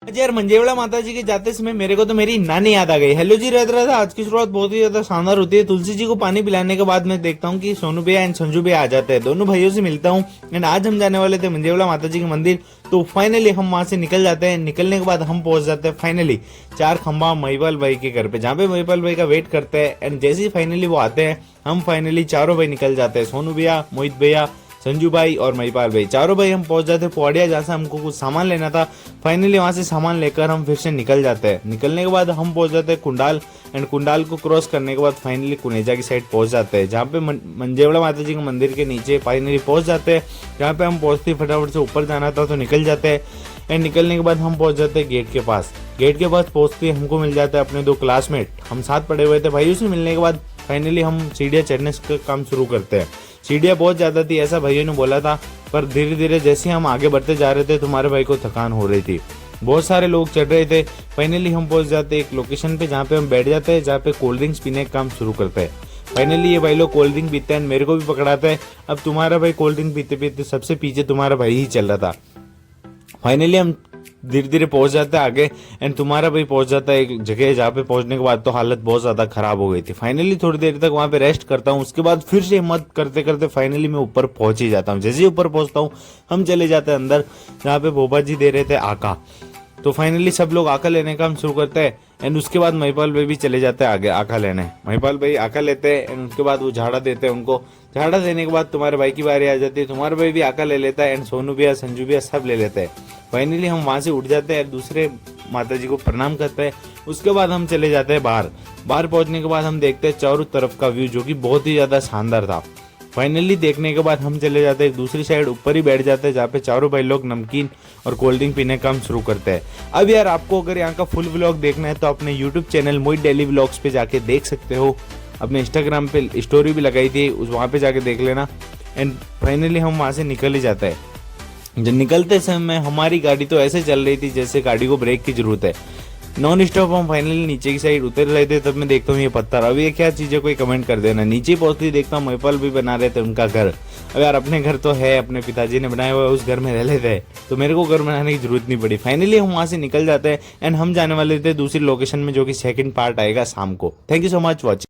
आज यार मंजेवड़ा माता जी के जाते समय मेरे को तो मेरी नानी याद आ गई। हेलो जी, रहता रहा था। आज की शुरुआत बहुत ही ज्यादा शानदार होती है। तुलसी जी को पानी पिलाने के बाद मैं देखता हूँ कि सोनू भैया एंड संजू भैया आ जाते हैं। दोनों भाइयों से मिलता हूँ एंड आज हम जाने वाले थे मंजेवड़ा माता जी के मंदिर। तो फाइनली हम वहां से निकल जाते हैं। निकलने के बाद हम पहुंच जाते हैं फाइनली चार खंबा महिपाल भाई के घर पे, जहाँ पे महिपाल भाई का वेट करते हैं। एंड जैसे ही फाइनली वो आते हैं, हम फाइनली चारों भाई निकल जाते हैं। सोनू भैया, मोहित भैया, संजू भाई और महिपाल भाई, चारों भाई हम पहुंच जाते हैं पौड़िया, जहाँ से हमको कुछ सामान लेना था। फाइनली वहां से सामान लेकर हम फिर से निकल जाते हैं। निकलने के बाद हम पहुंच जाते हैं कुंडाल एंड कुंडाल को क्रॉस करने के बाद फाइनली कुनेजा की साइड पहुंच जाते हैं, जहाँ पे मंजेवड़ा माता जी के मंदिर के नीचे फाइनली पहुंच जाते हैं। जहाँ पे हम पहुंचते फटाफट से ऊपर जाना था तो निकल जाते हैं। एंड निकलने के बाद हम पहुंच जाते हैं गेट के पास। गेट के पास पहुंचते हमको मिल जाता है अपने दो क्लासमेट, हम साथ पढ़े हुए थे भाइयों से मिलने के बाद फाइनली हम सीढ़ियाँ चढ़ने का काम शुरू करते हैं। सीढ़ियाँ बहुत ज्यादा थी ऐसा भाइयों ने बोला था, पर धीरे धीरे जैसे हम आगे बढ़ते जा रहे थे तुम्हारे भाई को थकान हो रही थी। बहुत सारे लोग चढ़ रहे थे। फाइनली हम पहुंच जाते एक लोकेशन पे, जहाँ पे हम बैठ जाते हैं, जहाँ पे कोल्ड ड्रिंक्स पीने का काम शुरू करते हैं। फाइनली ये भाई लोग कोल्ड ड्रिंक पीते हैं, मेरे को भी पकड़ाते हैं। अब तुम्हारा भाई कोल्ड ड्रिंक पीते पीते सबसे पीछे तुम्हारा भाई ही चल रहा था। फाइनली हम धीरे धीरे पहुंच जाते हैं आगे एंड तुम्हारा भाई पहुंच जाता है एक जगह, जहाँ पे पहुंचने के बाद तो हालत बहुत ज्यादा खराब हो गई थी। फाइनली थोड़ी देर तक वहां पे रेस्ट करता हूँ, उसके बाद फिर से हिम्मत करते करते फाइनली मैं ऊपर पहुंच ही जाता हूँ। जैसे ही ऊपर पहुंचता हूँ हम चले जाते हैं अंदर, जहाँ पे बोबा जी दे रहे थे आका। तो फाइनली सब लोग आका लेने का हम शुरू करते हैं एंड उसके बाद महिपाल भाई भी चले जाते हैं आगे आका लेने। महिपाल भाई आका लेते हैं एंड उसके बाद वो झाड़ा देते हैं उनको। झाड़ा देने के बाद तुम्हारे भाई की बारी आ जाती है, तुम्हारा भाई भी आका ले लेता है एंड सोनू भैया, संजू भैया सब ले लेते हैं। फाइनली हम वहां से उठ जाते हैं, दूसरे माता जी को प्रणाम करते हैं। उसके बाद हम चले जाते हैं बाहर। बाहर पहुंचने के बाद हम देखते हैं चारों तरफ का व्यू, जो कि बहुत ही ज्यादा शानदार था। फाइनली देखने के बाद हम चले जाते हैं दूसरी साइड, ऊपर ही बैठ जाते हैं, जहाँ पे चारों भाई लोग नमकीन और कोल्ड ड्रिंक पीने का काम शुरू करते हैं। अब यार आपको अगर यहाँ का फुल व्लॉग देखना है तो अपने यूट्यूब चैनल मोहित डेली व्लॉग्स पे जाके देख सकते हो। अपने इंस्टाग्राम पे स्टोरी भी लगाई थी, उस वहाँ पे जाके देख लेना। एंड फाइनली हम वहाँ से निकल ही जाते हैं। जब निकलते समय हमारी गाड़ी तो ऐसे चल रही थी जैसे गाड़ी को ब्रेक की जरूरत है। नॉन स्टॉप हम फाइनली नीचे की साइड उतर रहे थे, तब मैं देखता हूँ ये पत्थर। अब ये क्या चीज़ है कोई कमेंट कर देना। नीचे पहुंचते ही देखता हूँ महिपाल भी बना रहे थे उनका घर। अब यार अपने घर तो है, अपने पिताजी ने बनाया हुआ है, उस घर में रह लेते हैं, तो मेरे को घर बनाने की जरूरत नहीं पड़ी। फाइनली हम वहाँ से निकल जाते हैं एंड हम जाने वाले थे दूसरी लोकेशन में, जो कि सेकंड पार्ट आएगा शाम को। Thank you so much watching.